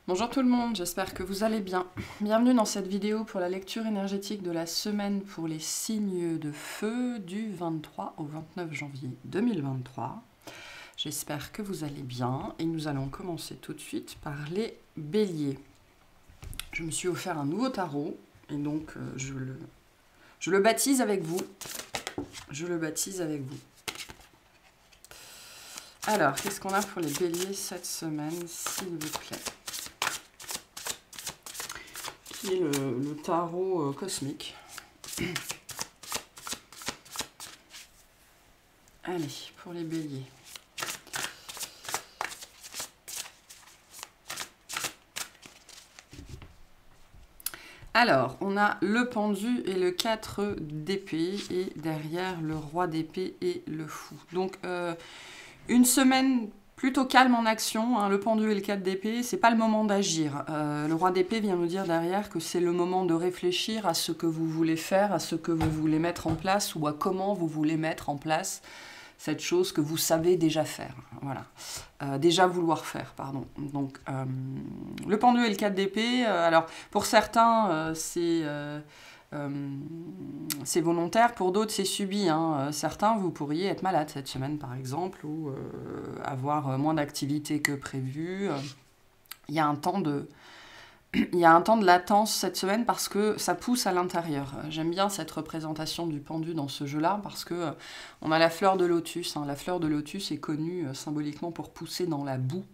Bonjour tout le monde, j'espère que vous allez bien. Bienvenue dans cette vidéo pour la lecture énergétique de la semaine pour les signes de feu du 23 au 29 janvier 2023. J'espère que vous allez bien et nous allons commencer tout de suite par les béliers. Je me suis offert un nouveau tarot et donc je le baptise avec vous. Je le baptise avec vous. Alors, qu'est-ce qu'on a pour les béliers cette semaine, s'il vous plaît? Qui est le tarot cosmique. Allez, pour les béliers. Alors, on a le pendu et le 4 d'épée, et derrière le roi d'épée et le fou. Donc, une semaine plutôt calme en action, hein, le pendu et le 4 d'épée, c'est pas le moment d'agir. Le roi d'épée vient nous dire derrière que c'est le moment de réfléchir à ce que vous voulez faire, à ce que vous voulez mettre en place ou à comment vous voulez mettre en place cette chose que vous savez déjà faire. Voilà. Déjà vouloir faire, pardon. Donc, le pendu et le 4 d'épée, alors pour certains, c'est volontaire, pour d'autres c'est subi. Hein. Certains, vous pourriez être malade cette semaine par exemple, ou avoir moins d'activité que prévu. Il y a un temps de latence cette semaine parce que ça pousse à l'intérieur. J'aime bien cette représentation du pendu dans ce jeu-là parce que on a la fleur de lotus. Hein. La fleur de lotus est connue symboliquement pour pousser dans la boue.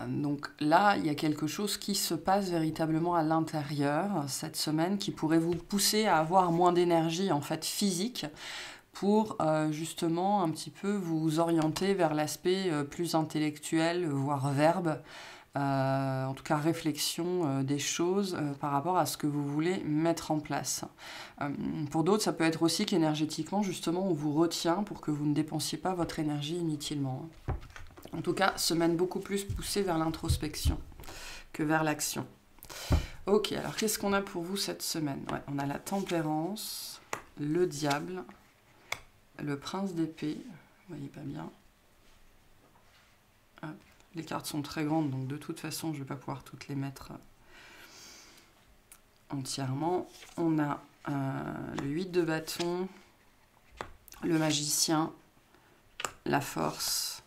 Donc là, il y a quelque chose qui se passe véritablement à l'intérieur cette semaine qui pourrait vous pousser à avoir moins d'énergie en fait physique pour justement un petit peu vous orienter vers l'aspect plus intellectuel, voire verbe, en tout cas réflexion des choses par rapport à ce que vous voulez mettre en place. Pour d'autres, ça peut être aussi qu'énergétiquement, justement, on vous retient pour que vous ne dépensiez pas votre énergie inutilement. En tout cas, semaine beaucoup plus poussée vers l'introspection que vers l'action. Ok, alors qu'est-ce qu'on a pour vous cette semaine? Ouais, on a la tempérance, le diable, le prince d'épée, vous voyez pas bien. Hop. Les cartes sont très grandes, donc de toute façon, je ne vais pas pouvoir toutes les mettre entièrement. On a le 8 de bâton, le magicien, la force,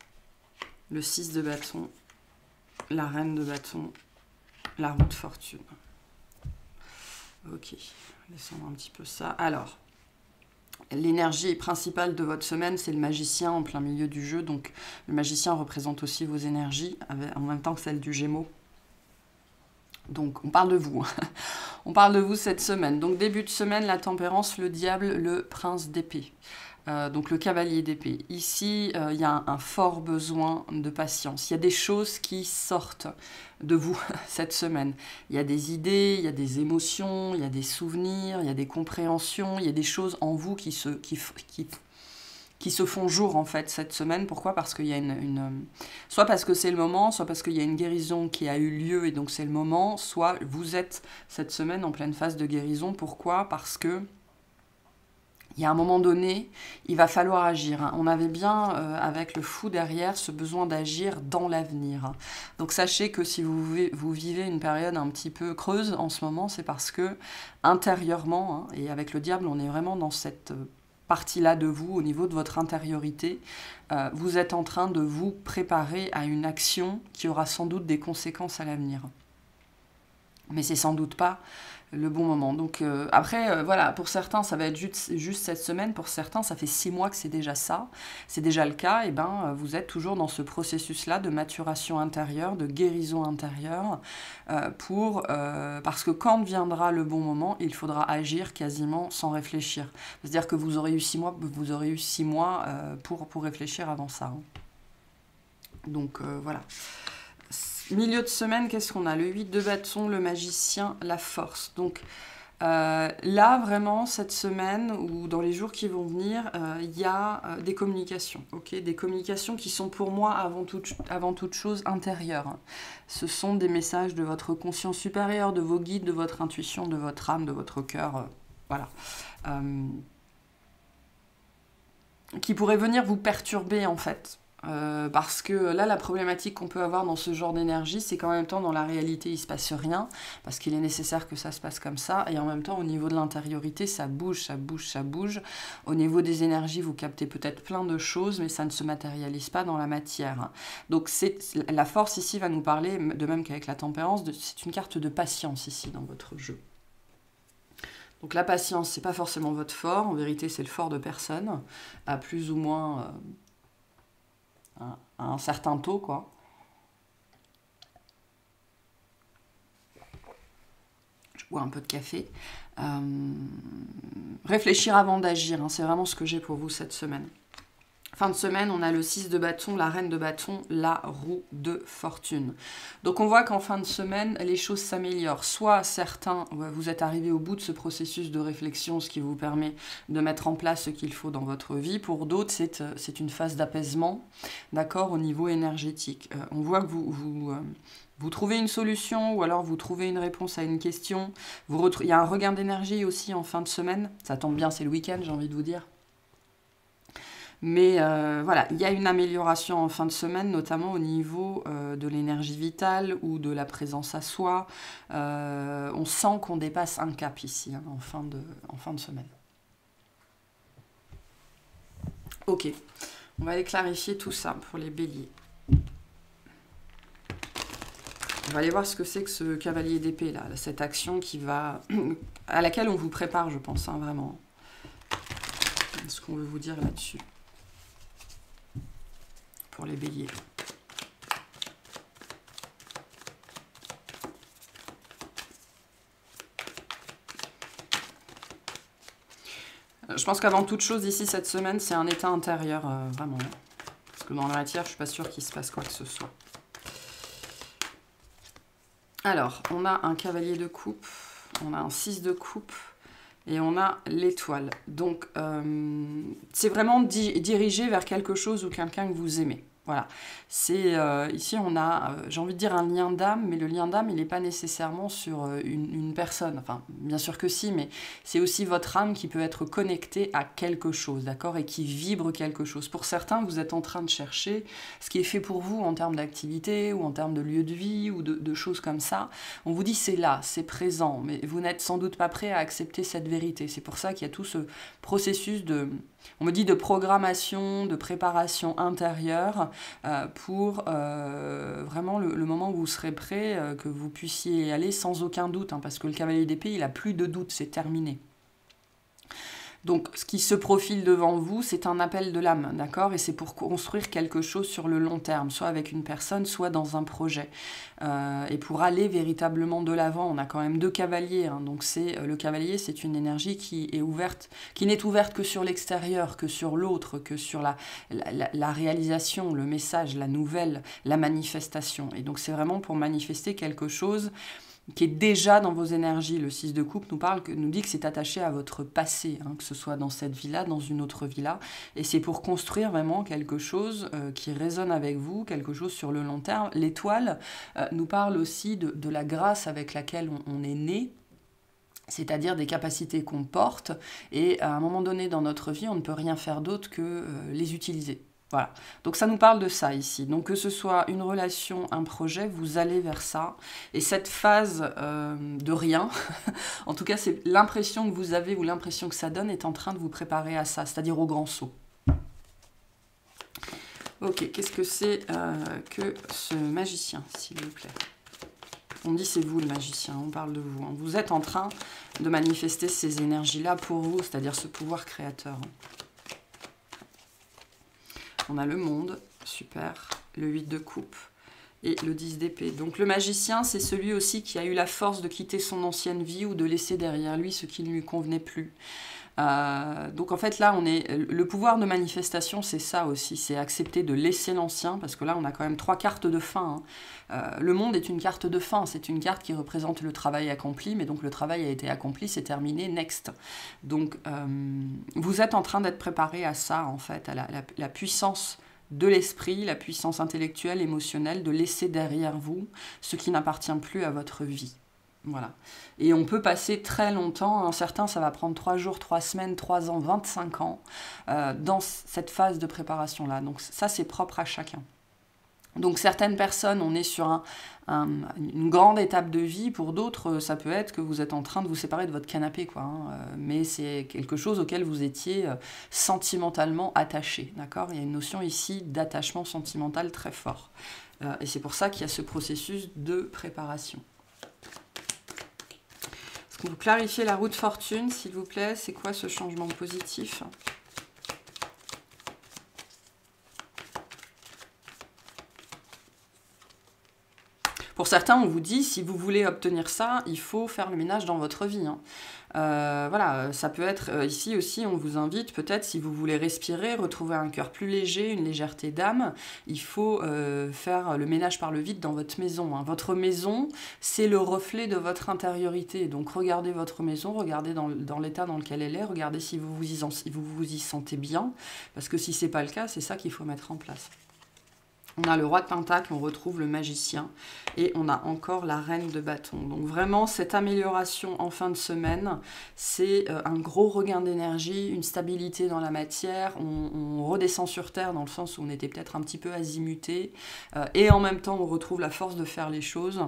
le 6 de bâton, la reine de bâton, la roue de fortune. Ok, laissons un petit peu ça. Alors, l'énergie principale de votre semaine, c'est le magicien en plein milieu du jeu. Donc, le magicien représente aussi vos énergies, en même temps que celle du Gémeaux. Donc, on parle de vous. On parle de vous cette semaine. Donc, début de semaine, la tempérance, le diable, le prince d'épée. Donc le cavalier d'épée. Ici, il y a un fort besoin de patience. Il y a des choses qui sortent de vous cette semaine. Il y a des idées, il y a des émotions, il y a des souvenirs, il y a des compréhensions, il y a des choses en vous qui se font jour en fait cette semaine. Pourquoi? Parce qu'il y a soit parce que c'est le moment, soit parce qu'il y a une guérison qui a eu lieu et donc c'est le moment, soit vous êtes cette semaine en pleine phase de guérison. Pourquoi? Parce que il y a un moment donné, il va falloir agir. On avait bien, avec le fou derrière, ce besoin d'agir dans l'avenir. Donc sachez que si vous vivez une période un petit peu creuse en ce moment, c'est parce que intérieurement, et avec le diable, on est vraiment dans cette partie-là de vous, au niveau de votre intériorité, vous êtes en train de vous préparer à une action qui aura sans doute des conséquences à l'avenir. Mais c'est sans doute pas le bon moment. Donc après, voilà, pour certains, ça va être juste cette semaine. Pour certains, ça fait 6 mois que c'est déjà ça. C'est déjà le cas. Et ben, vous êtes toujours dans ce processus-là de maturation intérieure, de guérison intérieure, parce que quand viendra le bon moment, il faudra agir quasiment sans réfléchir. C'est-à-dire que vous aurez eu 6 mois, pour réfléchir avant ça. Hein. Donc voilà. Milieu de semaine, qu'est-ce qu'on a? Le 8 de bâton, le magicien, la force. Donc là, vraiment, cette semaine ou dans les jours qui vont venir, il y a des communications. Okay, des communications qui sont pour moi avant toute chose intérieures. Ce sont des messages de votre conscience supérieure, de vos guides, de votre intuition, de votre âme, de votre cœur. Voilà. Qui pourraient venir vous perturber en fait. Parce que là, la problématique qu'on peut avoir dans ce genre d'énergie, c'est qu'en même temps, dans la réalité, il ne se passe rien, parce qu'il est nécessaire que ça se passe comme ça, et en même temps, au niveau de l'intériorité, ça bouge, ça bouge, ça bouge. Au niveau des énergies, vous captez peut-être plein de choses, mais ça ne se matérialise pas dans la matière. Donc la force ici va nous parler, de même qu'avec la tempérance, c'est une carte de patience ici dans votre jeu. Donc la patience, c'est pas forcément votre fort, en vérité, c'est le fort de personne, à plus ou moins... à un certain taux, quoi. Je bois un peu de café. Réfléchir avant d'agir, hein, c'est vraiment ce que j'ai pour vous cette semaine. Fin de semaine, on a le 6 de bâton, la reine de bâton, la roue de fortune. Donc on voit qu'en fin de semaine, les choses s'améliorent. Soit certains, vous êtes arrivés au bout de ce processus de réflexion, ce qui vous permet de mettre en place ce qu'il faut dans votre vie. Pour d'autres, c'est une phase d'apaisement, d'accord, au niveau énergétique. On voit que vous trouvez une solution ou alors vous trouvez une réponse à une question. Il y a un regain d'énergie aussi en fin de semaine. Ça tombe bien, c'est le week-end, j'ai envie de vous dire. Mais voilà, il y a une amélioration en fin de semaine, notamment au niveau de l'énergie vitale ou de la présence à soi. On sent qu'on dépasse un cap ici, hein, en fin de semaine. Ok, on va aller clarifier tout ça pour les béliers. On va aller voir ce que c'est que ce cavalier d'épée, là, cette action à laquelle on vous prépare, je pense, hein, vraiment. Ce qu'on veut vous dire là-dessus. Pour les béliers. Je pense qu'avant toute chose, ici, cette semaine, c'est un état intérieur, vraiment. Parce que dans la matière, je ne suis pas sûre qu'il se passe quoi que ce soit. Alors, on a un cavalier de coupe, on a un 6 de coupe, et on a l'étoile. Donc, c'est vraiment dirigé vers quelque chose ou quelqu'un que vous aimez. Voilà. Ici, on a, j'ai envie de dire, un lien d'âme, mais le lien d'âme, il n'est pas nécessairement sur une personne. Enfin, bien sûr que si, mais c'est aussi votre âme qui peut être connectée à quelque chose, d'accord, et qui vibre quelque chose. Pour certains, vous êtes en train de chercher ce qui est fait pour vous en termes d'activité ou en termes de lieu de vie ou de choses comme ça. On vous dit c'est là, c'est présent, mais vous n'êtes sans doute pas prêt à accepter cette vérité. C'est pour ça qu'il y a tout ce processus on me dit de programmation, de préparation intérieure pour vraiment le moment où vous serez prêt, que vous puissiez y aller sans aucun doute, hein, parce que le cavalier d'épée, il n'a plus de doute, c'est terminé. Donc, ce qui se profile devant vous, c'est un appel de l'âme, d'accord? Et c'est pour construire quelque chose sur le long terme, soit avec une personne, soit dans un projet. Et pour aller véritablement de l'avant, on a quand même deux cavaliers, hein, donc le cavalier, c'est une énergie qui est ouverte, qui n'est ouverte que sur l'extérieur, que sur l'autre, que sur la réalisation, le message, la nouvelle, la manifestation. Et donc, c'est vraiment pour manifester quelque chose qui est déjà dans vos énergies. Le 6 de coupe nous dit que c'est attaché à votre passé, hein, que ce soit dans cette vie-là, dans une autre vie-là, et c'est pour construire vraiment quelque chose qui résonne avec vous, quelque chose sur le long terme. L'étoile nous parle aussi de la grâce avec laquelle on est né, c'est-à-dire des capacités qu'on porte, et à un moment donné dans notre vie, on ne peut rien faire d'autre que les utiliser. Voilà, donc ça nous parle de ça ici. Donc que ce soit une relation, un projet, vous allez vers ça. Et cette phase de rien, en tout cas c'est l'impression que vous avez ou l'impression que ça donne est en train de vous préparer à ça, c'est-à-dire au grand saut. Ok, qu'est-ce que c'est que ce magicien, s'il vous plaît? On dit c'est vous le magicien, on parle de vous. Hein. Vous êtes en train de manifester ces énergies-là pour vous, c'est-à-dire ce pouvoir créateur. On a le monde, super, le 8 de coupe et le 10 d'épée. Donc le magicien, c'est celui aussi qui a eu la force de quitter son ancienne vie ou de laisser derrière lui ce qui ne lui convenait plus. Donc en fait là, le pouvoir de manifestation, c'est ça aussi, c'est accepter de laisser l'ancien, parce que là on a quand même 3 cartes de fin. Hein. Le monde est une carte de fin, c'est une carte qui représente le travail accompli, mais donc le travail a été accompli, c'est terminé, next. Donc vous êtes en train d'être préparé à ça en fait, à la puissance de l'esprit, la puissance intellectuelle, émotionnelle, de laisser derrière vous ce qui n'appartient plus à votre vie. Voilà. Et on peut passer très longtemps, certains ça va prendre 3 jours, 3 semaines, 3 ans, 25 ans, dans cette phase de préparation-là. Donc ça c'est propre à chacun. Donc certaines personnes, on est sur une grande étape de vie, pour d'autres ça peut être que vous êtes en train de vous séparer de votre canapé, quoi, hein. Mais c'est quelque chose auquel vous étiez sentimentalement attaché, d'accord? Il y a une notion ici d'attachement sentimental très fort. Et c'est pour ça qu'il y a ce processus de préparation. Est-ce que vous clarifiez la roue de fortune, s'il vous plaît? C'est quoi ce changement positif? Pour certains, on vous dit, si vous voulez obtenir ça, il faut faire le ménage dans votre vie, hein. Voilà, ça peut être, ici aussi, on vous invite, peut-être, si vous voulez respirer, retrouver un cœur plus léger, une légèreté d'âme, il faut faire le ménage par le vide dans votre maison, hein. Votre maison, c'est le reflet de votre intériorité. Donc, regardez votre maison, regardez dans l'état dans lequel elle est, regardez si vous vous y sentez bien, parce que si c'est pas le cas, c'est ça qu'il faut mettre en place. On a le roi de Pentacle, on retrouve le magicien et on a encore la reine de bâton. Donc vraiment, cette amélioration en fin de semaine, c'est un gros regain d'énergie, une stabilité dans la matière. On redescend sur Terre dans le sens où on était peut-être un petit peu azimuté. Et en même temps, on retrouve la force de faire les choses.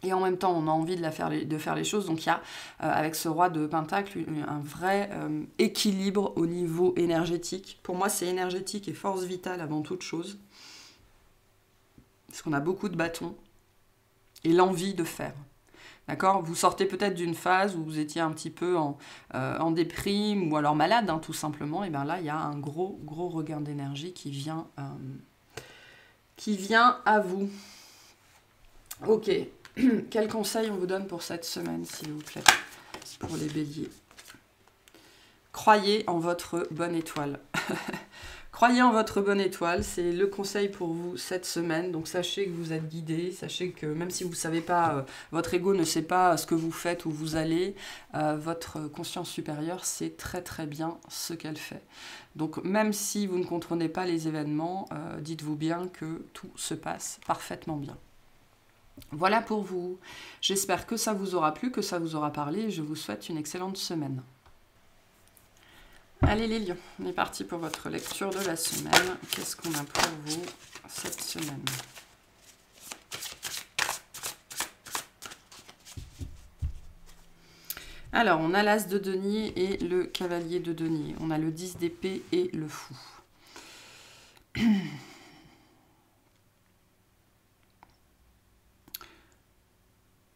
Et en même temps, on a envie de faire les choses. Donc il y a, avec ce roi de Pentacle, un vrai équilibre au niveau énergétique. Pour moi, c'est énergétique et force vitale avant toute chose. Parce qu'on a beaucoup de bâtons et l'envie de faire. D'accord? Vous sortez peut-être d'une phase où vous étiez un petit peu en déprime ou alors malade, hein, tout simplement. Et bien là, il y a un gros regain d'énergie qui vient à vous. Ok. Quel conseil on vous donne pour cette semaine, s'il vous plaît, pour les béliers? Croyez en votre bonne étoile. Croyez en votre bonne étoile, c'est le conseil pour vous cette semaine. Donc sachez que vous êtes guidé, sachez que même si vous ne savez pas, votre ego ne sait pas ce que vous faites, où vous allez, votre conscience supérieure sait très bien ce qu'elle fait. Donc même si vous ne comprenez pas les événements, dites-vous bien que tout se passe parfaitement bien. Voilà pour vous. J'espère que ça vous aura plu, que ça vous aura parlé. Je vous souhaite une excellente semaine. Allez les lions, on est parti pour votre lecture de la semaine. Qu'est-ce qu'on a pour vous cette semaine? Alors, on a l'as de denier et le cavalier de denier. On a le 10 d'épée et le fou.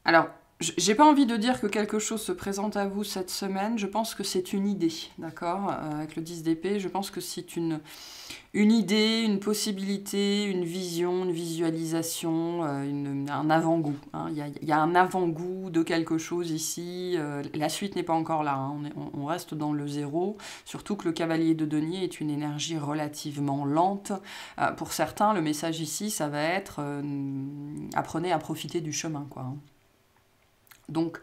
Alors, j'ai pas envie de dire que quelque chose se présente à vous cette semaine, je pense que c'est une idée, d'accord? Avec le 10 d'épée, je pense que c'est une idée, une possibilité, une vision, une visualisation, un avant-goût, hein. Il y a un avant-goût de quelque chose ici, la suite n'est pas encore là, hein. On reste dans le zéro, surtout que le cavalier de denier est une énergie relativement lente. Pour certains, le message ici, ça va être apprenez à profiter du chemin, quoi, hein. Donc,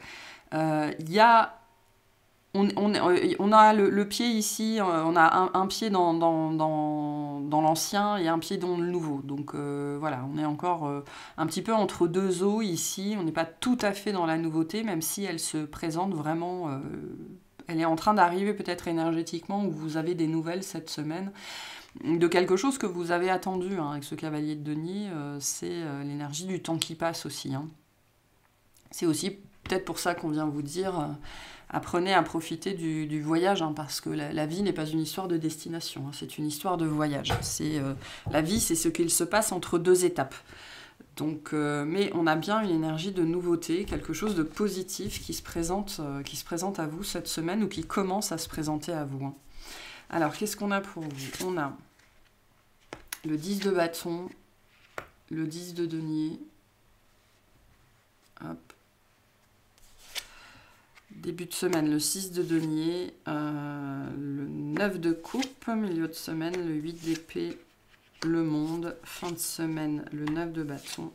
il y a... On a le pied ici, on a un pied dans l'ancien et un pied dans le nouveau. Donc voilà, on est encore un petit peu entre deux eaux ici. On n'est pas tout à fait dans la nouveauté, même si elle se présente vraiment... elle est en train d'arriver peut-être énergétiquement, où vous avez des nouvelles cette semaine, de quelque chose que vous avez attendu, hein, avec ce cavalier de denier. C'est l'énergie du temps qui passe aussi, hein. C'est aussi peut-être pour ça qu'on vient vous dire, apprenez à profiter du voyage, hein, parce que la vie n'est pas une histoire de destination, hein, c'est une histoire de voyage. La vie, c'est ce qu'il se passe entre deux étapes. Donc, mais on a bien une énergie de nouveauté, quelque chose de positif qui se présente à vous cette semaine, ou qui commence à se présenter à vous, hein. Alors, qu'est-ce qu'on a pour vous? On a le 10 de bâton, le 10 de denier, hop. Début de semaine, le 6 de denier, le 9 de coupe, milieu de semaine, le 8 d'épée, le monde, fin de semaine, le 9 de bâton,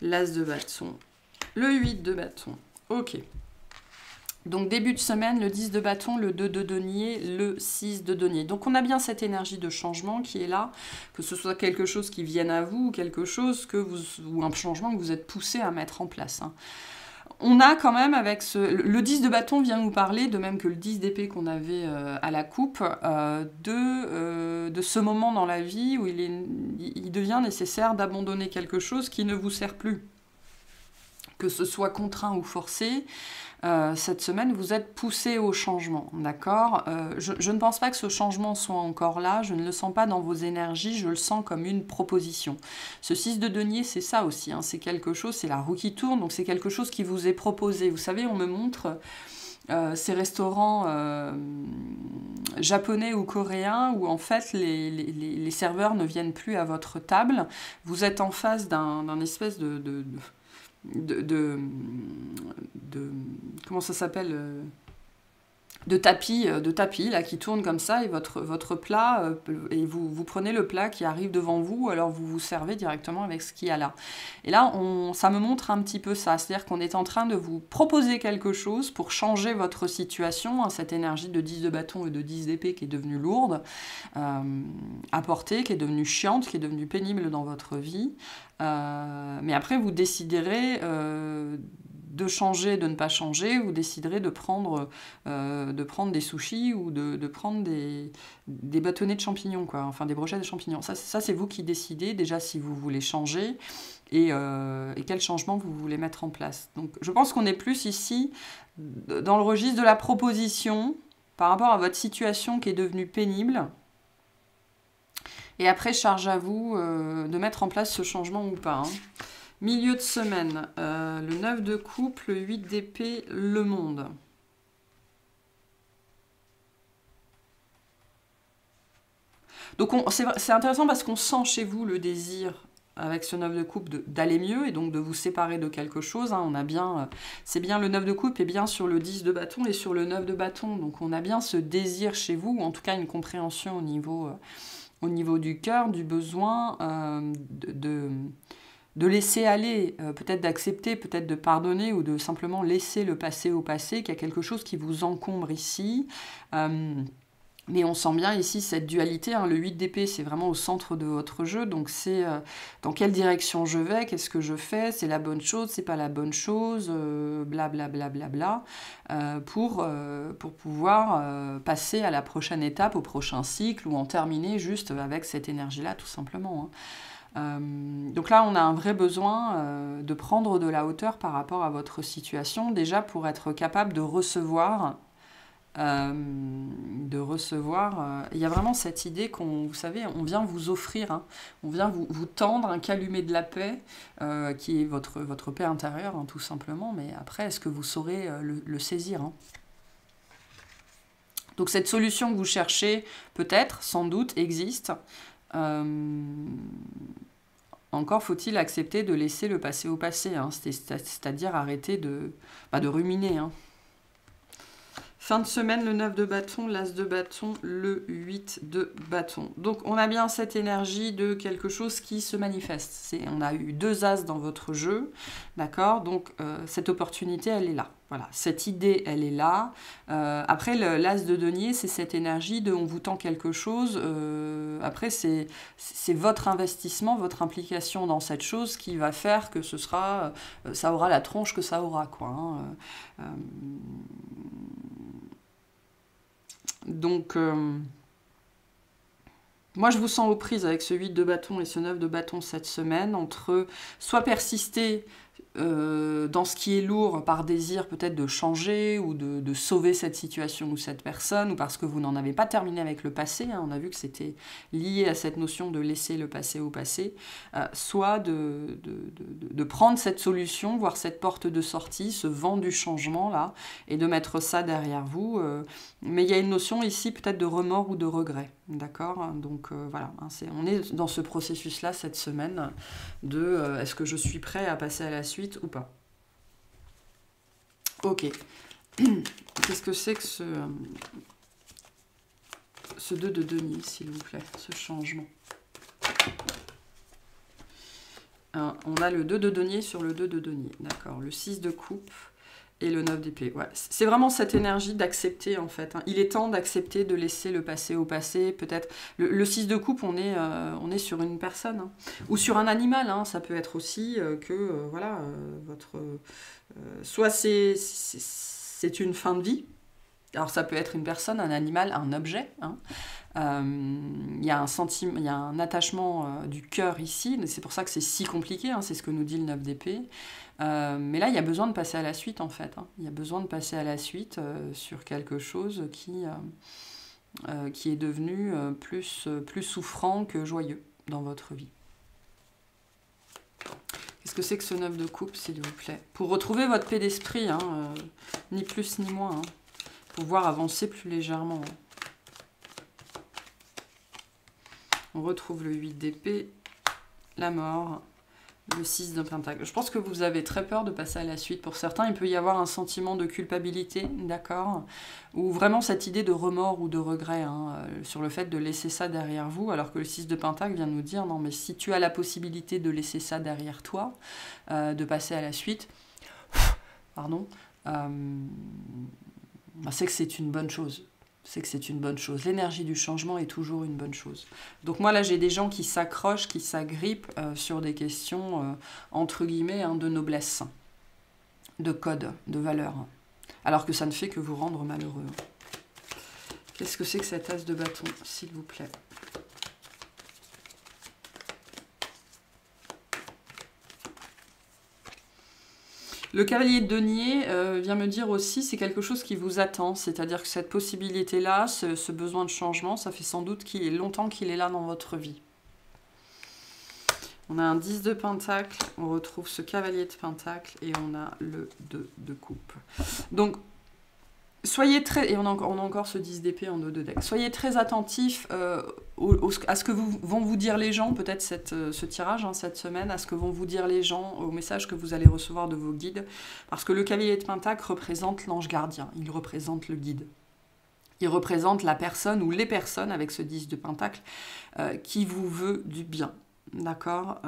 l'as de bâton, le 8 de bâton. Ok. Donc début de semaine, le 10 de bâton, le 2 de denier, le 6 de denier. Donc on a bien cette énergie de changement qui est là, que ce soit quelque chose qui vienne à vous, ou quelque chose ou un changement que vous êtes poussé à mettre en place, hein. on a quand même avec le 10 de bâton vient nous parler, de même que le 10 d'épée qu'on avait à la coupe, de ce moment dans la vie où il devient nécessaire d'abandonner quelque chose qui ne vous sert plus. Que ce soit contraint ou forcé, cette semaine, vous êtes poussé au changement, d'accord ? Je ne pense pas que ce changement soit encore là, je ne le sens pas dans vos énergies, je le sens comme une proposition. Ce 6 de denier, c'est ça aussi, hein, c'est quelque chose, c'est la roue qui tourne, donc c'est quelque chose qui vous est proposé. Vous savez, on me montre ces restaurants japonais ou coréens où en fait les serveurs ne viennent plus à votre table, vous êtes en face d'un espèce de comment ça s'appelle de tapis là qui tourne comme ça et votre plat et vous prenez le plat qui arrive devant vous, alors vous vous servez directement avec ce qu'il y a là. Et là ça me montre un petit peu ça, c'est-à-dire qu'on est en train de vous proposer quelque chose pour changer votre situation, hein, cette énergie de 10 de bâton et de 10 d'épée qui est devenue lourde à porter, qui est devenue chiante, qui est devenue pénible dans votre vie. Mais après, vous déciderez de changer, de ne pas changer, vous déciderez de prendre des sushis ou de prendre des bâtonnets de champignons, quoi, enfin des brochettes de champignons. Ça c'est vous qui décidez déjà si vous voulez changer et quel changement vous voulez mettre en place. Donc je pense qu'on est plus ici dans le registre de la proposition par rapport à votre situation qui est devenue pénible. Et après, charge à vous de mettre en place ce changement ou pas. Hein. Milieu de semaine, le 9 de coupe, le 8 d'épée, le monde. Donc c'est intéressant parce qu'on sent chez vous le désir, avec ce 9 de coupe, d'aller mieux et donc de vous séparer de quelque chose. Hein. On a bien, c'est bien le 9 de coupe et bien sur le 10 de bâton et sur le 9 de bâton. Donc on a bien ce désir chez vous, ou en tout cas une compréhension au niveau du cœur, du besoin de laisser aller, peut-être d'accepter, peut-être de pardonner ou de simplement laisser le passé au passé, qu'il y a quelque chose qui vous encombre ici. Mais on sent bien ici cette dualité, hein. Le 8 d'épée, c'est vraiment au centre de votre jeu, donc c'est dans quelle direction je vais, qu'est-ce que je fais, c'est la bonne chose, c'est pas la bonne chose, blablabla, pour pouvoir passer à la prochaine étape, au prochain cycle, ou en terminer juste avec cette énergie-là, tout simplement. Hein. Donc là, on a un vrai besoin de prendre de la hauteur par rapport à votre situation, déjà pour être capable de recevoir. Il y a vraiment cette idée vous savez, on vient vous offrir, hein, on vient vous tendre un calumet de la paix, qui est votre paix intérieure, hein, tout simplement, mais après, est-ce que vous saurez le saisir, hein. Donc cette solution que vous cherchez, peut-être, sans doute, existe. Encore faut-il accepter de laisser le passé au passé, hein, c'est-à-dire arrêter de ruminer, hein. Fin de semaine, le 9 de bâton, l'as de bâton, le 8 de bâton. Donc on a bien cette énergie de quelque chose qui se manifeste. On a eu 2 as dans votre jeu, d'accord? Donc cette opportunité, elle est là. Voilà, cette idée, elle est là. Après, l'as de denier, c'est cette énergie de on vous tend quelque chose. Après, c'est votre investissement, votre implication dans cette chose qui va faire que ça aura la tronche que ça aura, quoi. Hein. Donc, moi, je vous sens aux prises avec ce 8 de bâton et ce 9 de bâton cette semaine, entre soit persister dans ce qui est lourd par désir peut-être de changer ou de sauver cette situation ou cette personne, ou parce que vous n'en avez pas terminé avec le passé, hein, on a vu que c'était lié à cette notion de laisser le passé au passé, soit de prendre cette solution, voir cette porte de sortie, ce vent du changement là, et de mettre ça derrière vous. Mais il y a une notion ici peut-être de remords ou de regret, d'accord? Donc voilà, hein, on est dans ce processus-là cette semaine de est-ce que je suis prêt à passer à la suite ou pas. Ok. Qu'est-ce que c'est que ce 2 de denier, s'il vous plaît, ce changement? On a le 2 de denier sur le 2 de denier, d'accord. Le 6 de coupe et le 9 d'épée. Ouais. C'est vraiment cette énergie d'accepter, en fait. Hein. Il est temps d'accepter de laisser le passé au passé. Peut-être le 6 de coupe, on est sur une personne. Hein. Ou sur un animal. Hein. Ça peut être aussi que, voilà, soit c'est une fin de vie. Alors ça peut être une personne, un animal, un objet. Hein. Il y a un sentiment, il y a un attachement du cœur ici. C'est pour ça que c'est si compliqué. Hein, c'est ce que nous dit le 9 d'épée. Mais là, il y a besoin de passer à la suite en fait. Hein. Il y a besoin de passer à la suite sur quelque chose qui est devenu plus souffrant que joyeux dans votre vie. Qu'est-ce que c'est que ce 9 de coupe, s'il vous plaît? Pour retrouver votre paix d'esprit, hein, ni plus ni moins. Hein. Pouvoir avancer plus légèrement. On retrouve le 8 d'épée, la mort, le 6 de pentacle. Je pense que vous avez très peur de passer à la suite. Pour certains, il peut y avoir un sentiment de culpabilité, d'accord? Ou vraiment cette idée de remords ou de regret hein, sur le fait de laisser ça derrière vous, alors que le 6 de pentacle vient nous dire, non mais si tu as la possibilité de laisser ça derrière toi, de passer à la suite, pardon, c'est que c'est une bonne chose. C'est que c'est une bonne chose. L'énergie du changement est toujours une bonne chose. Donc moi, là, j'ai des gens qui s'accrochent, qui s'agrippent sur des questions, entre guillemets, hein, de noblesse, de code, de valeur. Alors que ça ne fait que vous rendre malheureux. Qu'est-ce que c'est que cette as de bâton, s'il vous plaît? Le cavalier de denier vient me dire aussi c'est quelque chose qui vous attend, c'est-à-dire que cette possibilité-là, ce besoin de changement, ça fait sans doute qu'il est longtemps qu'il est là dans votre vie. On a un 10 de pentacle, on retrouve ce cavalier de pentacle et on a le 2 de coupe. Donc, soyez très... Et on a encore ce 10 d'épée en 2 de deck. Soyez très attentifs à ce que vont vous dire les gens, peut-être ce tirage hein, cette semaine, à ce que vont vous dire les gens, au message que vous allez recevoir de vos guides. Parce que le cavalier de pentacle représente l'ange gardien, il représente le guide. Il représente la personne ou les personnes avec ce 10 de pentacle qui vous veut du bien. D'accord,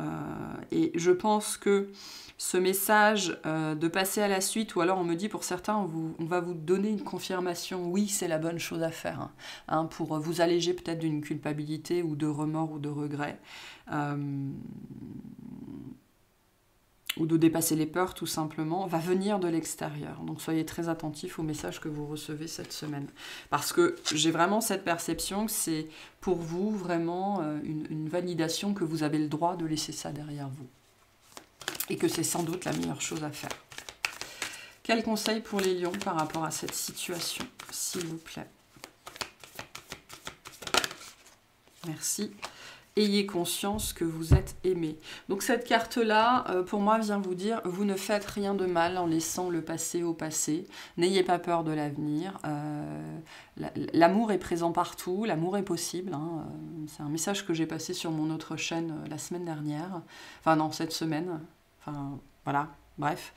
et je pense que ce message de passer à la suite, ou alors on me dit pour certains, on va vous donner une confirmation, oui c'est la bonne chose à faire, hein, pour vous alléger peut-être d'une culpabilité ou de remords ou de regrets, ou de dépasser les peurs tout simplement, va venir de l'extérieur. Donc soyez très attentifs aux messages que vous recevez cette semaine. Parce que j'ai vraiment cette perception que c'est pour vous vraiment une validation que vous avez le droit de laisser ça derrière vous. Et que c'est sans doute la meilleure chose à faire. Quel conseil pour les lions par rapport à cette situation, s'il vous plaît? Merci. Ayez conscience que vous êtes aimé. Donc cette carte-là, pour moi, vient vous dire, vous ne faites rien de mal en laissant le passé au passé. N'ayez pas peur de l'avenir. L'amour est présent partout, l'amour est possible. Hein. C'est un message que j'ai passé sur mon autre chaîne la semaine dernière. Enfin non, cette semaine. Enfin, voilà, bref.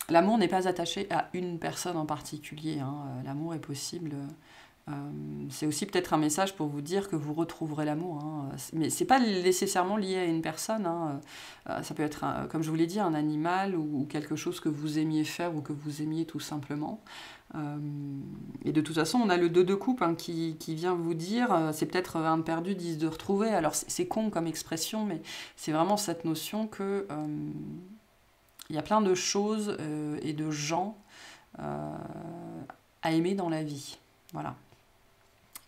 L'amour n'est pas attaché à une personne en particulier. Hein. L'amour est possible... c'est aussi peut-être un message pour vous dire que vous retrouverez l'amour. Hein. Mais c'est pas nécessairement lié à une personne. Hein. Ça peut être, comme je vous l'ai dit, un animal ou quelque chose que vous aimiez faire ou que vous aimiez tout simplement. Et de toute façon, on a le 2 de coupe hein, qui vient vous dire, c'est peut-être un de perdu, 10 de retrouvé. Alors c'est con comme expression, mais c'est vraiment cette notion que il y a plein de choses et de gens à aimer dans la vie. Voilà.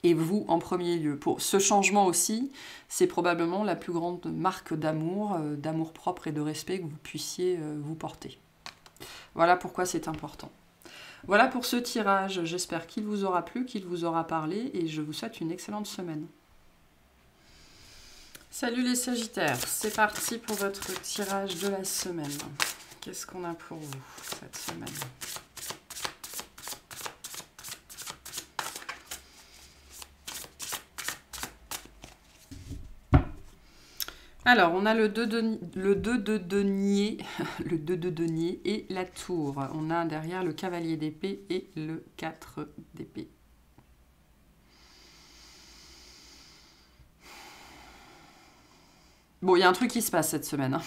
Et vous en premier lieu. Pour ce changement aussi, c'est probablement la plus grande marque d'amour propre et de respect que vous puissiez vous porter. Voilà pourquoi c'est important. Voilà pour ce tirage. J'espère qu'il vous aura plu, qu'il vous aura parlé et je vous souhaite une excellente semaine. Salut les Sagittaires, c'est parti pour votre tirage de la semaine. Qu'est-ce qu'on a pour vous cette semaine ? Alors, on a le 2 de denier, le 2 de denier et la tour. On a derrière le cavalier d'épée et le 4 d'épée. Bon, il y a un truc qui se passe cette semaine. Hein.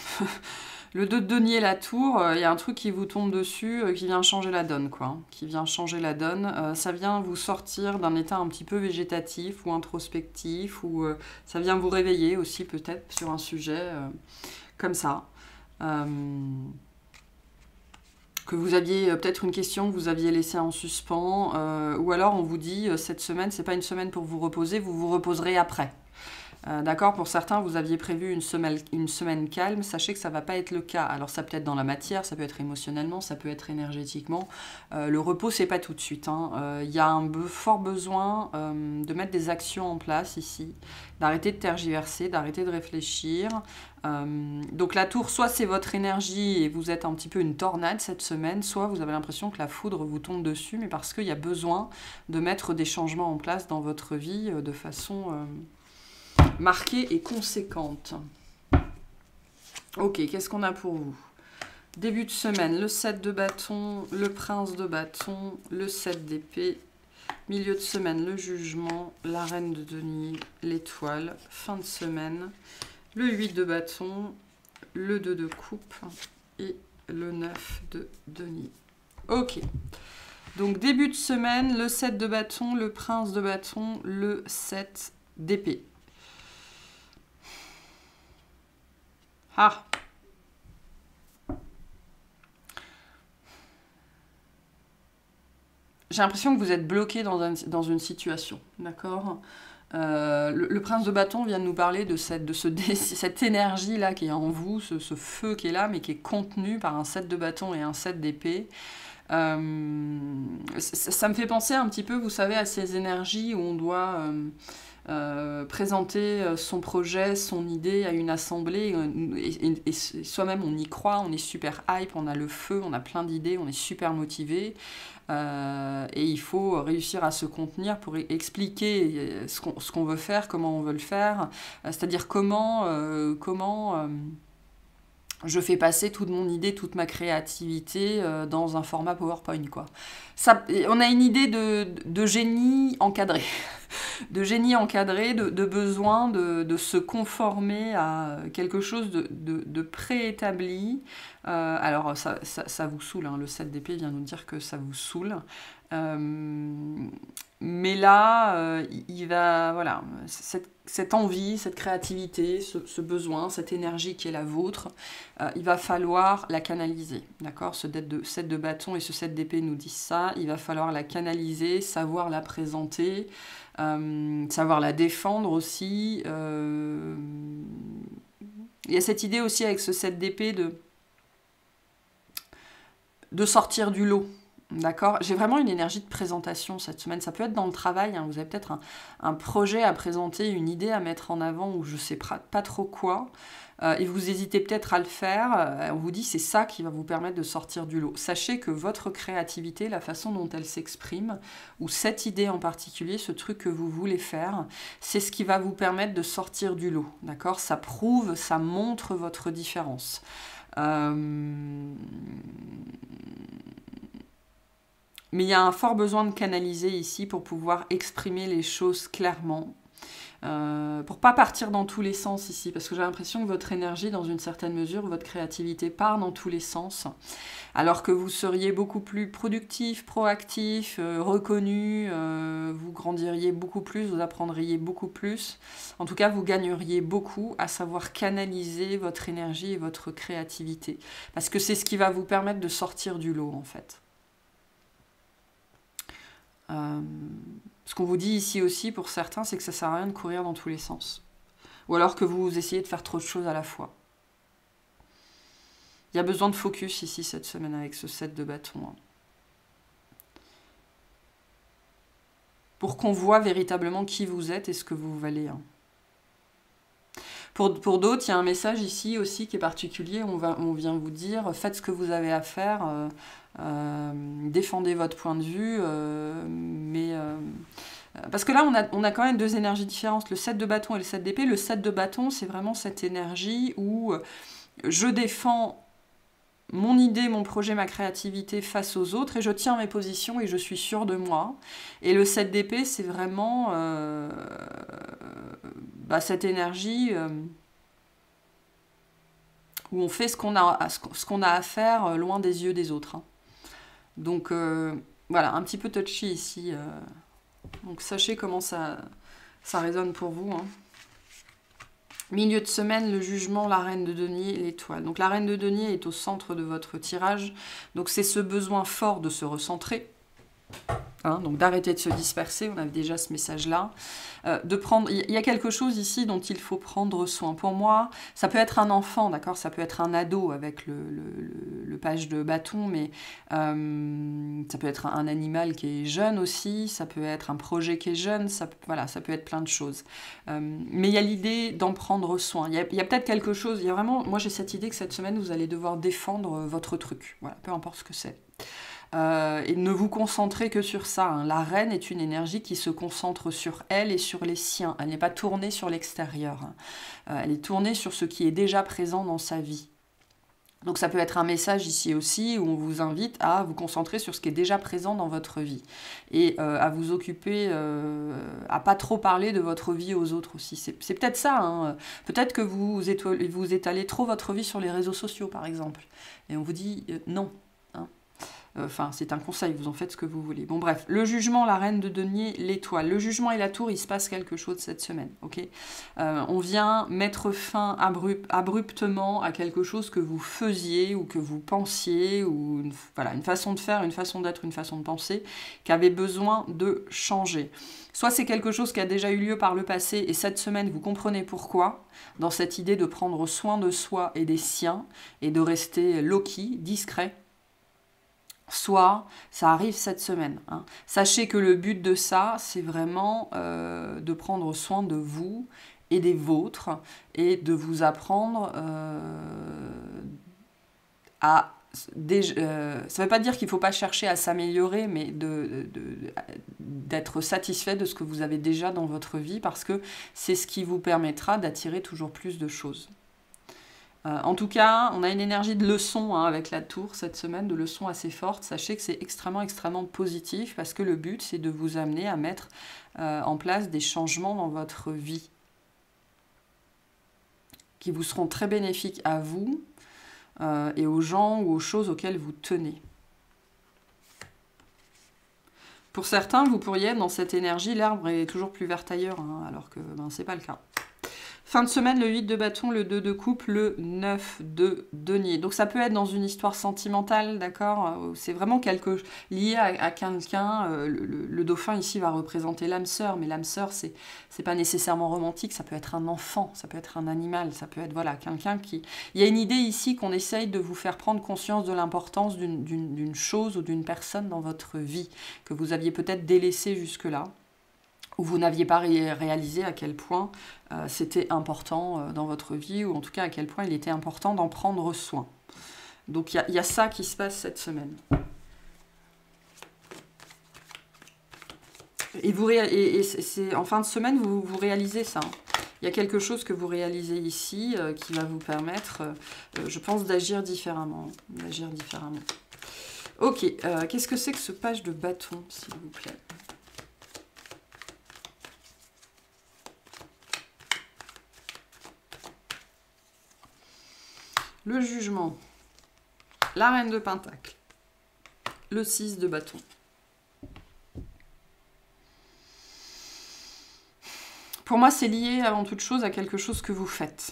Le 2 de denier, la tour, il y a un truc qui vous tombe dessus, qui vient changer la donne, quoi. Hein, qui vient changer la donne. Ça vient vous sortir d'un état un petit peu végétatif ou introspectif, ou ça vient vous réveiller aussi peut-être sur un sujet comme ça. Que vous aviez peut-être une question que vous aviez laissée en suspens, ou alors on vous dit cette semaine, c'est pas une semaine pour vous reposer, vous vous reposerez après. D'accord, pour certains, vous aviez prévu une semaine calme, sachez que ça ne va pas être le cas. Alors ça peut être dans la matière, ça peut être émotionnellement, ça peut être énergétiquement. Le repos, c'est pas tout de suite. Il y a un fort besoin de mettre des actions en place ici, d'arrêter de tergiverser, d'arrêter de réfléchir. Donc la tour, soit c'est votre énergie et vous êtes un petit peu une tornade cette semaine, soit vous avez l'impression que la foudre vous tombe dessus, mais parce qu'il y a besoin de mettre des changements en place dans votre vie de façon... marquée et conséquente. Ok, qu'est-ce qu'on a pour vous? Début de semaine, le 7 de bâton, le prince de bâton, le 7 d'épée. Milieu de semaine, le jugement, la reine de denier, l'étoile. Fin de semaine, le 8 de bâton, le 2 de coupe et le 9 de denier. Ok. Donc début de semaine, le 7 de bâton, le prince de bâton, le 7 d'épée. Ah. J'ai l'impression que vous êtes bloqué dans une situation, d'accord? Le prince de bâton vient de nous parler de cette énergie-là qui est en vous, ce feu qui est là, mais qui est contenu par un 7 de bâton et un 7 d'épée. Ça me fait penser un petit peu, vous savez, à ces énergies où on doit... présenter son projet, son idée à une assemblée et soi-même on y croit, on est super hype, on a le feu, on a plein d'idées, on est super motivé et il faut réussir à se contenir pour expliquer ce qu'on veut faire, comment on veut le faire, c'est-à-dire comment je fais passer toute mon idée, toute ma créativité dans un format PowerPoint, quoi. Ça, on a une idée de génie encadré. De génie encadré, de besoin de se conformer à quelque chose de préétabli. Alors, ça vous saoule, hein. Le 7 d'épée vient nous dire que ça vous saoule. Mais là, il va... Voilà, cette envie, cette créativité, ce besoin, cette énergie qui est la vôtre, il va falloir la canaliser, d'accord? Ce 7 de bâton et ce 7 d'épée nous disent ça. Il va falloir la canaliser, savoir la présenter, savoir la défendre aussi. Il y a cette idée aussi avec ce 7 d'épée de sortir du lot. D'accord? J'ai vraiment une énergie de présentation cette semaine. Ça peut être dans le travail, hein. Vous avez peut-être un projet à présenter, une idée à mettre en avant ou je ne sais pas trop quoi. Et vous hésitez peut-être à le faire. On vous dit c'est ça qui va vous permettre de sortir du lot. Sachez que votre créativité, la façon dont elle s'exprime, ou cette idée en particulier, ce truc que vous voulez faire, c'est ce qui va vous permettre de sortir du lot. D'accord? Ça prouve, ça montre votre différence. Mais il y a un fort besoin de canaliser ici pour pouvoir exprimer les choses clairement. Pour pas partir dans tous les sens ici, parce que j'ai l'impression que votre énergie, dans une certaine mesure, votre créativité part dans tous les sens, alors que vous seriez beaucoup plus productif, proactif, reconnu, vous grandiriez beaucoup plus, vous apprendriez beaucoup plus. En tout cas, vous gagneriez beaucoup à savoir canaliser votre énergie et votre créativité, parce que c'est ce qui va vous permettre de sortir du lot, en fait. Ce qu'on vous dit ici aussi pour certains, c'est que ça sert à rien de courir dans tous les sens. Ou alors que vous essayez de faire trop de choses à la fois. Il y a besoin de focus ici cette semaine avec ce 7 de bâton. Pour qu'on voit véritablement qui vous êtes et ce que vous valez. Pour d'autres, il y a un message ici aussi qui est particulier. On vient vous dire, faites ce que vous avez à faire, défendez votre point de vue, parce que là, on a quand même deux énergies différentes, le 7 de bâton et le 7 d'épée. Le 7 de bâton, c'est vraiment cette énergie où je défends mon idée, mon projet, ma créativité face aux autres, et je tiens mes positions et je suis sûre de moi. Et le 7 d'épée, c'est vraiment cette énergie où on fait ce qu'on a à faire loin des yeux des autres. Donc voilà, un petit peu touchy ici. Donc sachez comment ça résonne pour vous. Milieu de semaine, le jugement, la reine de denier, l'étoile. Donc la reine de denier est au centre de votre tirage. Donc c'est ce besoin fort de se recentrer. Hein, donc d'arrêter de se disperser, on avait déjà ce message-là. Il y a quelque chose ici dont il faut prendre soin. Pour moi, ça peut être un enfant, d'accord, ça peut être un ado avec le page de bâton, mais ça peut être un animal qui est jeune aussi, ça peut être un projet qui est jeune, voilà, ça peut être plein de choses. Mais il y a l'idée d'en prendre soin. Il y a peut-être quelque chose, il y a vraiment, moi j'ai cette idée que cette semaine, vous allez devoir défendre votre truc, voilà, peu importe ce que c'est. Et ne vous concentrez que sur ça. Hein. La reine est une énergie qui se concentre sur elle et sur les siens. Elle n'est pas tournée sur l'extérieur. Hein. Elle est tournée sur ce qui est déjà présent dans sa vie. Donc ça peut être un message ici aussi où on vous invite à vous concentrer sur ce qui est déjà présent dans votre vie. Et à vous occuper, à pas trop parler de votre vie aux autres aussi. C'est peut-être ça. Hein. Peut-être que vous étalez trop votre vie sur les réseaux sociaux par exemple. Et on vous dit non. Enfin, c'est un conseil, vous en faites ce que vous voulez. Bon, bref, le jugement, la reine de denier, l'étoile. Le jugement et la tour, il se passe quelque chose cette semaine, ok. On vient mettre fin abruptement à quelque chose que vous faisiez ou que vous pensiez, ou voilà, une façon de faire, une façon d'être, une façon de penser, qui avait besoin de changer. Soit c'est quelque chose qui a déjà eu lieu par le passé, et cette semaine, vous comprenez pourquoi, dans cette idée de prendre soin de soi et des siens, et de rester low-key, discret, soit ça arrive cette semaine. Hein. Sachez que le but de ça, c'est vraiment de prendre soin de vous et des vôtres et de vous apprendre à... ça ne veut pas dire qu'il ne faut pas chercher à s'améliorer, mais d'être satisfait de ce que vous avez déjà dans votre vie parce que c'est ce qui vous permettra d'attirer toujours plus de choses. En tout cas, on a une énergie de leçon hein, avec la tour cette semaine, de leçon assez forte. Sachez que c'est extrêmement, extrêmement positif parce que le but, c'est de vous amener à mettre en place des changements dans votre vie qui vous seront très bénéfiques à vous et aux gens ou aux choses auxquelles vous tenez. Pour certains, vous pourriez être dans cette énergie, l'arbre est toujours plus vert ailleurs, hein, alors que ce n'est pas le cas. Fin de semaine, le 8 de bâton, le 2 de coupe, le 9 de denier. Donc ça peut être dans une histoire sentimentale, d'accord? C'est vraiment lié à quelqu'un. Le dauphin ici va représenter l'âme sœur, mais l'âme sœur, c'est pas nécessairement romantique. Ça peut être un enfant, ça peut être un animal, ça peut être voilà quelqu'un qui... Il y a une idée ici qu'on essaye de vous faire prendre conscience de l'importance d'une chose ou d'une personne dans votre vie, que vous aviez peut-être délaissé jusque-là, où vous n'aviez pas réalisé à quel point c'était important dans votre vie, ou en tout cas à quel point il était important d'en prendre soin. Donc il y a ça qui se passe cette semaine. Et c'est en fin de semaine, vous réalisez ça. Il y a quelque chose que vous réalisez ici qui va vous permettre, je pense, d'agir différemment. Ok, qu'est-ce que c'est que ce page de bâton, s'il vous plaît ? Le jugement, la reine de pentacle, le 6 de bâton. Pour moi, c'est lié avant toute chose à quelque chose que vous faites.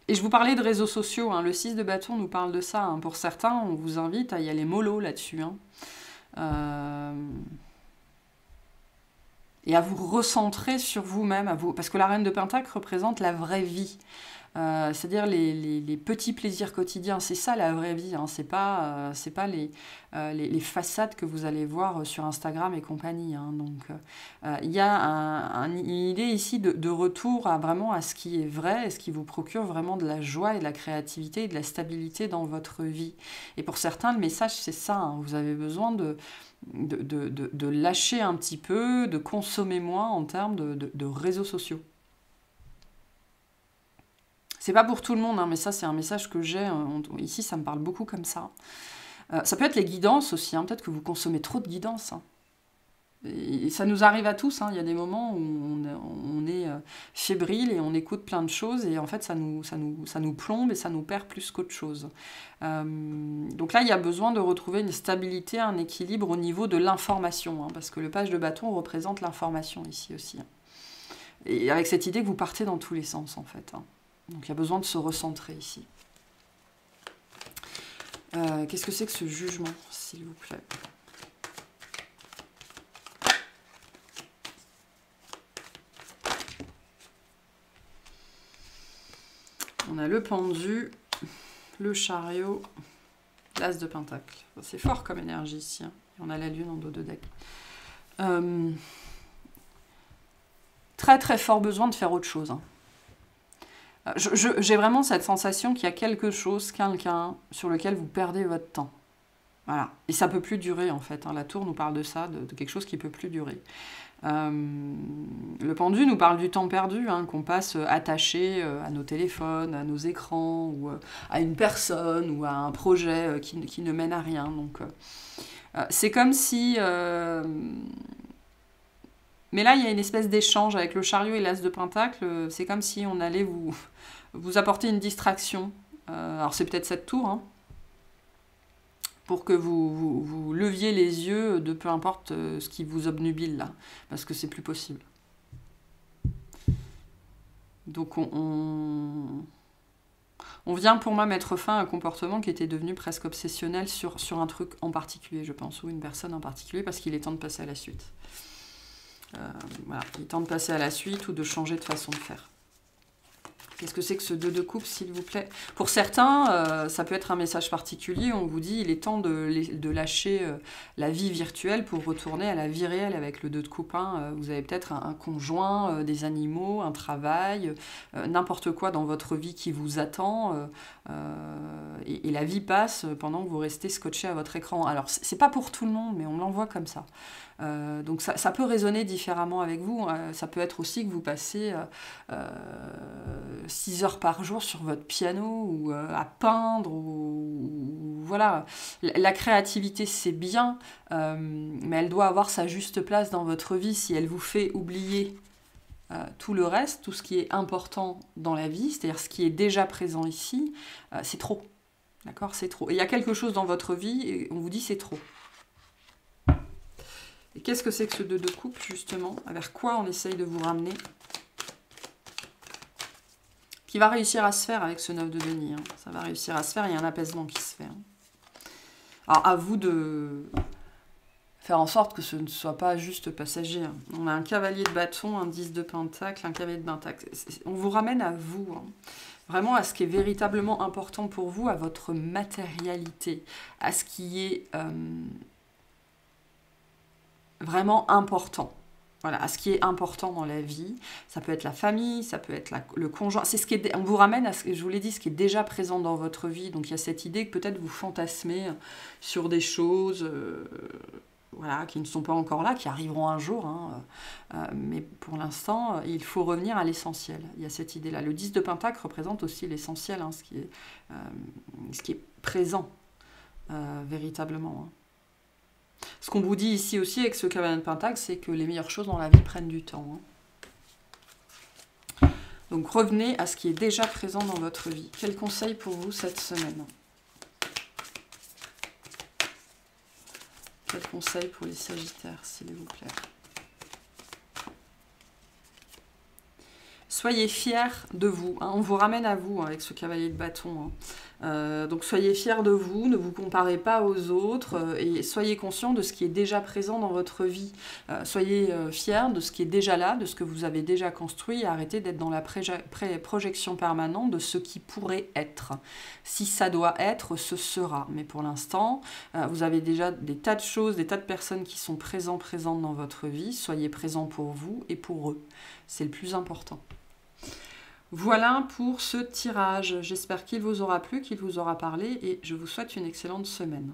Et je vous parlais de réseaux sociaux, hein. Le 6 de bâton nous parle de ça. Hein. Pour certains, on vous invite à y aller mollo là-dessus. Hein. Et à vous recentrer sur vous-même, parce que la reine de pentacle représente la vraie vie. C'est-à-dire les petits plaisirs quotidiens, c'est ça la vraie vie, hein. C'est pas les façades que vous allez voir sur Instagram et compagnie. Hein. Donc il y a une idée ici de retour vraiment à ce qui est vrai et ce qui vous procure vraiment de la joie et de la créativité et de la stabilité dans votre vie. Et pour certains, le message c'est ça, hein. Vous avez besoin de lâcher un petit peu, de consommer moins en termes de réseaux sociaux. C'est pas pour tout le monde, hein, mais ça c'est un message que j'ai. Ici, ça me parle beaucoup comme ça. Ça peut être les guidances aussi. Hein, peut-être que vous consommez trop de guidances. Hein. Et ça nous arrive à tous. Hein, il y a des moments où on est fébrile et on écoute plein de choses et en fait ça nous plombe et ça nous perd plus qu'autre chose. Donc là, il y a besoin de retrouver une stabilité, un équilibre au niveau de l'information. Hein, parce que le page de bâton représente l'information ici aussi. Hein. Et avec cette idée que vous partez dans tous les sens, en fait. Hein. Donc il y a besoin de se recentrer ici. Qu'est-ce que c'est que ce jugement, s'il vous plaît? On a le pendu, le chariot, l'as de pentacle. C'est fort comme énergie ici. Hein. Et on a la lune en dos de deck. Très très fort besoin de faire autre chose. Hein. J'ai vraiment cette sensation qu'il y a quelque chose, quelqu'un sur lequel vous perdez votre temps. Voilà. Et ça ne peut plus durer en fait. Hein. La tour nous parle de ça, de quelque chose qui ne peut plus durer. Le pendu nous parle du temps perdu, hein, qu'on passe attaché à nos téléphones, à nos écrans, ou à une personne, ou à un projet qui ne mène à rien. Donc, c'est comme si... Mais là, il y a une espèce d'échange avec le chariot et l'as de pentacle. C'est comme si on allait vous apporter une distraction. Alors, c'est peut-être cette tour, hein, pour que vous leviez les yeux de peu importe ce qui vous obnubile, là. Parce que c'est plus possible. Donc, on vient pour moi mettre fin à un comportement qui était devenu presque obsessionnel sur un truc en particulier, je pense, ou une personne en particulier, parce qu'il est temps de passer à la suite. Voilà, il est temps de passer à la suite ou de changer de façon de faire. Qu'est-ce que c'est que ce 2 de coupe, s'il vous plaît? Pour certains, ça peut être un message particulier. On vous dit il est temps de lâcher la vie virtuelle pour retourner à la vie réelle avec le 2 de coupe. Hein. Vous avez peut-être un conjoint, des animaux, un travail, n'importe quoi dans votre vie qui vous attend. Et la vie passe pendant que vous restez scotché à votre écran. Alors, c'est pas pour tout le monde, mais on me l'envoie comme ça. Donc ça peut résonner différemment avec vous. Ça peut être aussi que vous passez 6 heures par jour sur votre piano ou à peindre. Ou voilà. La créativité, c'est bien, mais elle doit avoir sa juste place dans votre vie. Si elle vous fait oublier tout le reste, tout ce qui est important dans la vie, c'est-à-dire ce qui est déjà présent ici, c'est trop. D'accord? C'est trop. Et il y a quelque chose dans votre vie et on vous dit c'est trop. Et qu'est-ce que c'est que ce 2 de coupe, justement? Vers quoi on essaye de vous ramener? Qui va réussir à se faire avec ce 9 de denier. Hein. Ça va réussir à se faire, il y a un apaisement qui se fait. Hein. Alors, à vous de faire en sorte que ce ne soit pas juste passager. Hein. On a un cavalier de bâton, un 10 de pentacle, un cavalier de pentacle. On vous ramène à vous. Hein. Vraiment à ce qui est véritablement important pour vous, à votre matérialité, à ce qui est... vraiment important. Voilà, à ce qui est important dans la vie. Ça peut être la famille, ça peut être le conjoint. C'est ce qui est, on vous ramène à ce que je vous l'ai dit, ce qui est déjà présent dans votre vie. Donc il y a cette idée que peut-être vous fantasmez sur des choses voilà, qui ne sont pas encore là, qui arriveront un jour. Hein, mais pour l'instant, il faut revenir à l'essentiel. Il y a cette idée-là. Le 10 de pentacle représente aussi l'essentiel, hein, ce qui est présent véritablement. Hein. Ce qu'on vous dit ici aussi avec ce cavalier de pentacle, c'est que les meilleures choses dans la vie prennent du temps. Hein. Donc revenez à ce qui est déjà présent dans votre vie. Quel conseil pour vous cette semaine? Quel conseil pour les Sagittaires, s'il vous plaît? Soyez fiers de vous. Hein. On vous ramène à vous hein, avec ce cavalier de bâton. Hein. Donc soyez fiers de vous, ne vous comparez pas aux autres et soyez conscients de ce qui est déjà présent dans votre vie. Soyez fiers de ce qui est déjà là, de ce que vous avez déjà construit et arrêtez d'être dans la projection permanente de ce qui pourrait être. Si ça doit être, ce sera. Mais pour l'instant, vous avez déjà des tas de choses, des tas de personnes qui sont présentes dans votre vie. Soyez présents pour vous et pour eux. C'est le plus important. Voilà pour ce tirage. J'espère qu'il vous aura plu, qu'il vous aura parlé et je vous souhaite une excellente semaine.